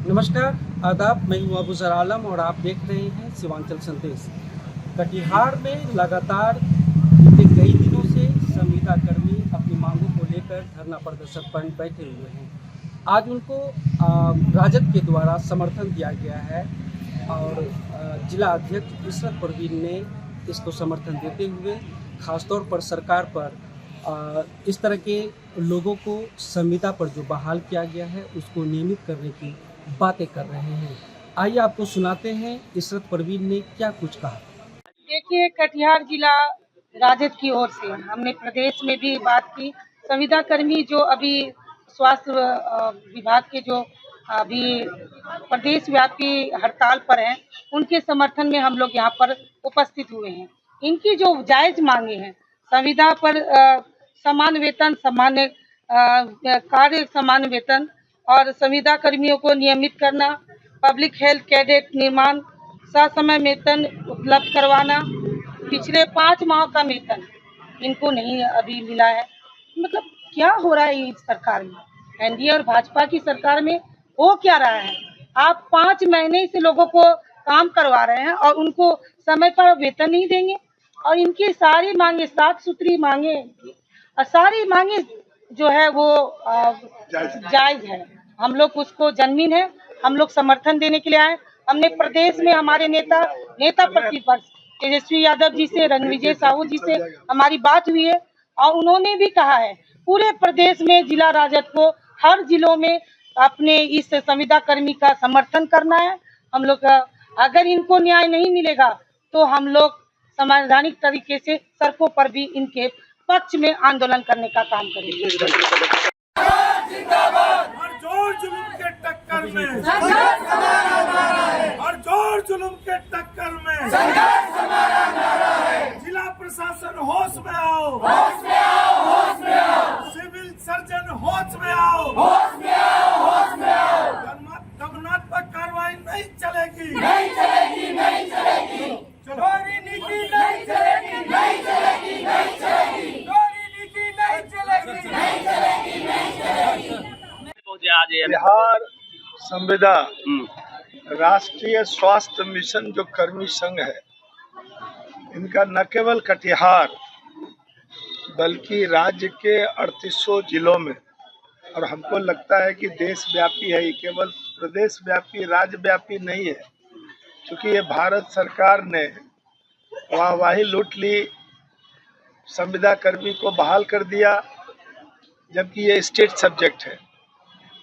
नमस्कार, आदाब। मैं हूँ अबूज़र आलम और आप देख रहे हैं सीमांचल संदेश। कटिहार में लगातार बीते कई दिनों से संविदा कर्मी अपनी मांगों को लेकर धरना प्रदर्शन पर बैठे हुए हैं। आज उनको राजद के द्वारा समर्थन दिया गया है और जिला अध्यक्ष इशरत परवीन ने इसको समर्थन देते हुए खासतौर पर सरकार पर इस तरह के लोगों को संविदा पर जो बहाल किया गया है उसको नियमित करने की बातें कर रहे हैं। आइए आपको सुनाते हैं इशरत परवीन ने क्या कुछ कहा। देखिए, कटिहार जिला राजद की ओर से हमने प्रदेश में भी बात की। संविदा कर्मी जो अभी स्वास्थ्य विभाग के जो अभी प्रदेश व्यापी हड़ताल पर हैं, उनके समर्थन में हम लोग यहाँ पर उपस्थित हुए हैं। इनकी जो जायज मांगे हैं, संविदा पर समान वेतन, सामान्य कार्य समान वेतन और संविदा कर्मियों को नियमित करना, पब्लिक हेल्थ कैडेट निर्माण, ससमय वेतन उपलब्ध करवाना, पिछले 5 माह का वेतन इनको नहीं अभी मिला है। मतलब क्या हो रहा है इस सरकार में? एनडीए और भाजपा की सरकार में हो क्या रहा है? आप 5 महीने से लोगों को काम करवा रहे हैं और उनको समय पर वेतन नहीं देंगे। और इनकी सारी मांगे साफ सुथरी मांगे और सारी मांगे जो है वो जायज है। हम लोग उसको जनमीन है, हम लोग समर्थन देने के लिए आए। हमने प्रदेश में हमारे नेता प्रतिपक्ष तेजस्वी यादव जी से, रणविजय साहू जी से हमारी बात हुई है और उन्होंने भी कहा है पूरे प्रदेश में जिला राजद को हर जिलों में अपने इस संविदा कर्मी का समर्थन करना है। हम लोग अगर इनको न्याय नहीं मिलेगा तो हम लोग संवैधानिक तरीके से सड़कों पर भी इनके पक्ष में आंदोलन करने का काम करेंगे। जुल्म के टक्कर में और जोर जुल्म के टक्कर में जिला प्रशासन होश में आओ, होश में आओ, होश में आओ। सिविल सर्जन होश में आओ, होश में आओ, होश में आओ। दमनात्मक कार्रवाई नहीं चलेगी, नहीं चलेगी, नहीं चलेगी। चोरी नीति नहीं चलेगी, नहीं चलेगी, नहीं चलेगी। चोरी नीति नहीं चलेगी, नहीं चलेगी, नहीं चलेगी। बिहार संविदा राष्ट्रीय स्वास्थ्य मिशन जो कर्मी संघ है, इनका न केवल कटिहार बल्कि राज्य के 3800 जिलों में, और हमको लगता है कि देश व्यापी है, ये केवल प्रदेश व्यापी राज्य व्यापी नहीं है। क्योंकि ये भारत सरकार ने वाहवाही लूट ली, संविदा कर्मी को बहाल कर दिया, जबकि ये स्टेट सब्जेक्ट है।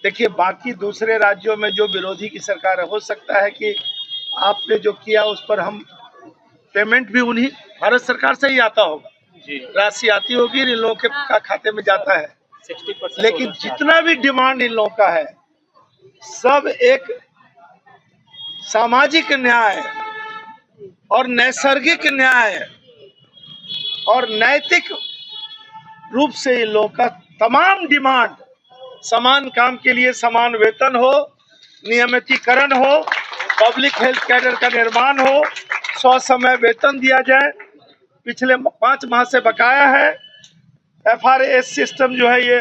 देखिए, बाकी दूसरे राज्यों में जो विरोधी की सरकार है, हो सकता है कि आपने जो किया उस पर हम पेमेंट भी उन्हीं भारत सरकार से ही आता होगा, राशि आती होगी, इन लोगों के खाते में जाता है 60%। लेकिन जितना भी डिमांड इन लोगों का है, सब एक सामाजिक न्याय और नैसर्गिक न्याय और नैतिक रूप से इन लोगों का तमाम डिमांड, समान काम के लिए समान वेतन हो, नियमितीकरण हो, पब्लिक हेल्थ कैडर का निर्माण हो, 100 समय वेतन दिया जाए, पिछले 5 माह से बकाया है। FRAS सिस्टम जो है, ये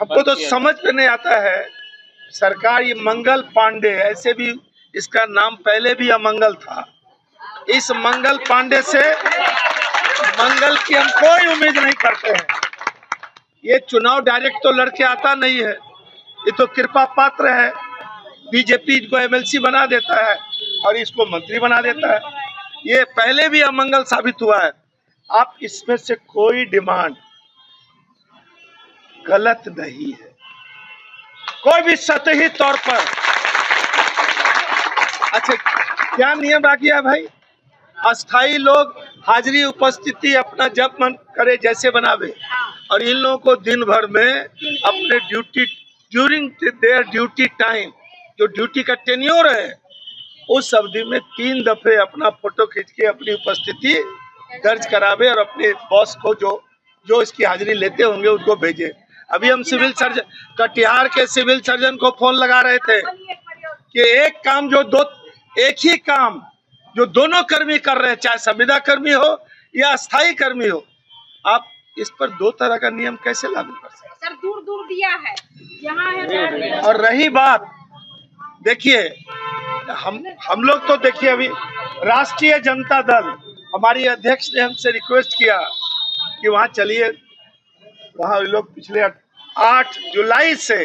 हमको तो समझ में नहीं आता है। सरकार ये मंगल पांडे, ऐसे भी इसका नाम पहले भी अमंगल था, इस मंगल पांडे से मंगल की हम कोई उम्मीद नहीं करते हैं। ये चुनाव डायरेक्ट तो लड़के आता नहीं है, ये तो कृपा पात्र है। बीजेपी इनको MLC बना देता है और इसको मंत्री बना देता है। ये पहले भी अमंगल साबित हुआ है। आप इसमें से कोई डिमांड गलत नहीं है, कोई भी सतही तौर पर। अच्छा, क्या नियम आ गया भाई? अस्थाई लोग हाजिरी उपस्थिति अपना जब मन करे जैसे बनावे, और इन लोगों को दिन भर में अपने duty during their duty time, जो ड्यूटी का टेन्योर है, उस अवधि में 3 दफे अपना फोटो खींच के अपनी उपस्थिति दर्ज करावे और अपने बॉस को जो इसकी हाजिरी लेते होंगे उनको भेजे। अभी हम सिविल सर्जन, कटिहार के सिविल सर्जन को फोन लगा रहे थे कि एक ही काम जो दोनों कर्मी कर रहे हैं, चाहे संविदा कर्मी हो या अस्थायी कर्मी हो, आप इस पर 2 तरह का नियम कैसे लागू कर सकते? सर, दूर दूर दिया है, यहाँ है। और रही बात देखिए हम लोग तो देखिए अभी राष्ट्रीय जनता दल, हमारी अध्यक्ष ने हमसे रिक्वेस्ट किया कि वहाँ चलिए, वहाँ लोग पिछले 8 जुलाई से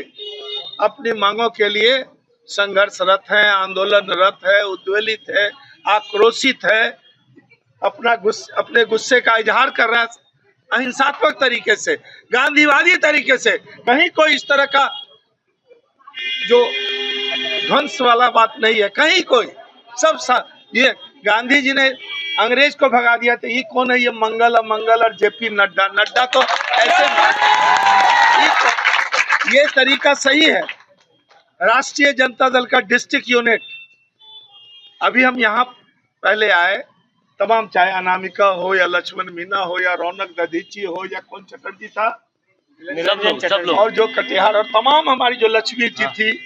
अपनी मांगों के लिए संघर्षरत हैं, आंदोलनरत है, उद्वेलित है, आक्रोशित है, अपने गुस्से का इजहार कर रहा है अहिंसात्मक तरीके से, गांधीवादी तरीके से। कहीं कोई इस तरह का जो ध्वंस वाला बात नहीं है, कहीं कोई सब ये गांधी जी ने अंग्रेज को भगा दिया था, ये कौन है, ये मंगल और जेपी नड्डा तो ऐसे ये तरीका सही है। राष्ट्रीय जनता दल का डिस्ट्रिक्ट यूनिट, अभी हम यहाँ पहले आए, तमाम चाहे अनामिका हो या लक्ष्मण मीना हो या रौनक दधीची हो या कौन चटर्जी था, सब लोग, और जो कटिहार और तमाम हमारी जो लक्ष्मी जी थी,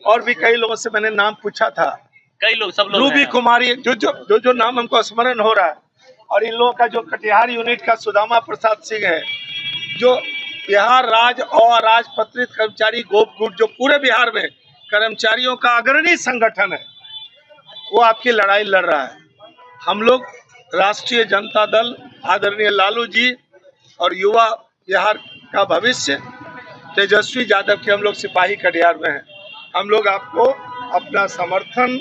और भी कई लोगों से मैंने नाम पूछा था, कई लोग, सब लोग, रूबी कुमारी, जो नाम हमको स्मरण हो रहा है। और इन लोगों का जो कटिहार यूनिट का सुदामा प्रसाद सिंह है, जो बिहार राज्य और राजपत्रित कर्मचारी गोप गुट, जो पूरे बिहार में कर्मचारियों का अग्रणी संगठन है, वो आपकी लड़ाई लड़ रहा है। हम लोग राष्ट्रीय जनता दल, आदरणीय लालू जी और युवा बिहार का भविष्य तेजस्वी यादव के हम लोग सिपाही कटिहार में हैं। हम लोग आपको अपना समर्थन,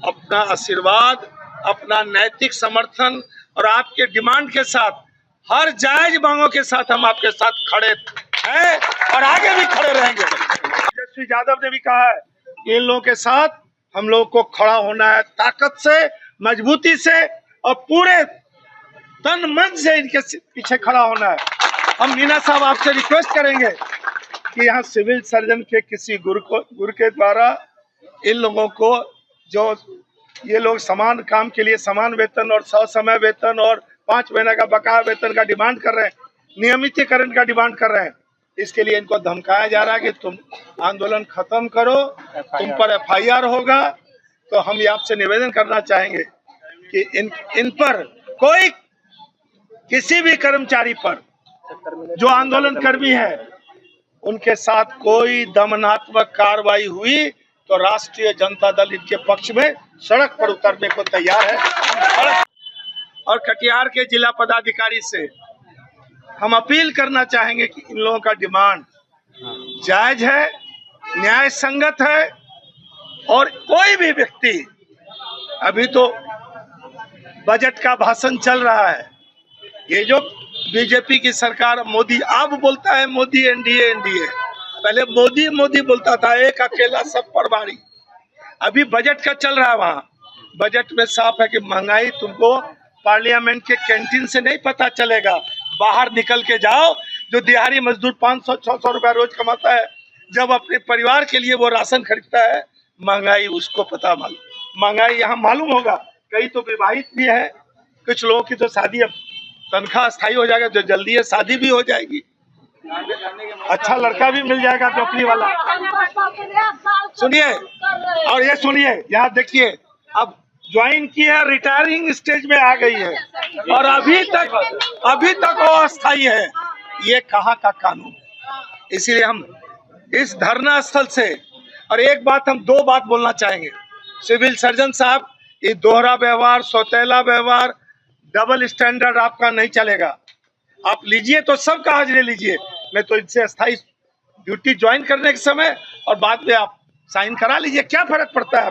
अपना आशीर्वाद, अपना नैतिक समर्थन और आपके डिमांड के साथ, हर जायज मांगों के साथ हम आपके साथ खड़े हैं और आगे भी खड़े रहेंगे। तेजस्वी यादव ने भी कहा है कि इन लोगों के साथ हम लोगों को खड़ा होना है, ताकत से, मजबूती से और पूरे तन मन से इनके पीछे खड़ा होना है। हम मीना साहब आपसे रिक्वेस्ट करेंगे कि यहाँ सिविल सर्जन के किसी गुरु के द्वारा इन लोगों को, जो ये लोग समान काम के लिए समान वेतन और 100 समय वेतन और 5 महीने का बकाया वेतन का डिमांड कर रहे हैं, नियमितीकरण का डिमांड कर रहे हैं, इसके लिए इनको धमकाया जा रहा है कि तुम आंदोलन खत्म करो, तुम पर FIR होगा। तो हम ये आपसे निवेदन करना चाहेंगे कि इन पर कोई, किसी भी कर्मचारी पर जो आंदोलन कर्मी है, उनके साथ कोई दमनात्मक कार्रवाई हुई तो राष्ट्रीय जनता दल इनके पक्ष में सड़क पर उतरने को तैयार है। और कटिहार के जिला पदाधिकारी से हम अपील करना चाहेंगे कि इन लोगों का डिमांड जायज है, न्याय संगत है, और कोई भी व्यक्ति, अभी तो बजट का भाषण चल रहा है, ये जो बीजेपी की सरकार, मोदी अब बोलता है मोदी एनडीए, पहले मोदी बोलता था, एक अकेला सब पर भारी। अभी बजट का चल रहा है, वहाँ बजट में साफ है कि महंगाई तुमको पार्लियामेंट के कैंटीन से नहीं पता चलेगा, बाहर निकल के जाओ। जो दिहाड़ी मजदूर 500-600 रुपया रोज कमाता है, जब अपने परिवार के लिए वो राशन खरीदता है, महंगाई उसको पता मालूम। महंगाई यहाँ मालूम होगा। कई तो विवाहित भी है, कुछ लोगों की तो शादी अब तनख्वाह स्थायी हो जाएगा, जो जल्दी है शादी भी हो जाएगी, अच्छा लड़का भी मिल जाएगा नौकरी वाला। सुनिए, और ये सुनिए, यहाँ देखिए, अब ज्वाइन की है, रिटायरिंग स्टेज में आ गई है, और अभी तक वो अस्थायी है। ये कहाँ का कानून? इसीलिए हम इस धरना स्थल से, और एक बात, हम 2 बात बोलना चाहेंगे। सिविल सर्जन साहब, ये दोहरा व्यवहार, सौतेला व्यवहार, डबल स्टैंडर्ड आपका नहीं चलेगा। आप लीजिए तो सबका हाजिरी लीजिए, नहीं तो इनसे अस्थायी ड्यूटी ज्वाइन करने के समय और बाद में आप साइन करा लीजिए, क्या फर्क पड़ता है।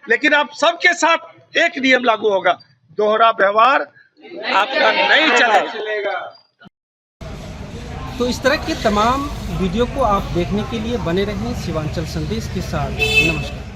लेकिन आप सबके साथ एक नियम लागू होगा, दोहरा व्यवहार आपका नहीं चलेगा। तो इस तरह के तमाम वीडियो को आप देखने के लिए बने रहें सीमांचल संदेश के साथ। नमस्कार।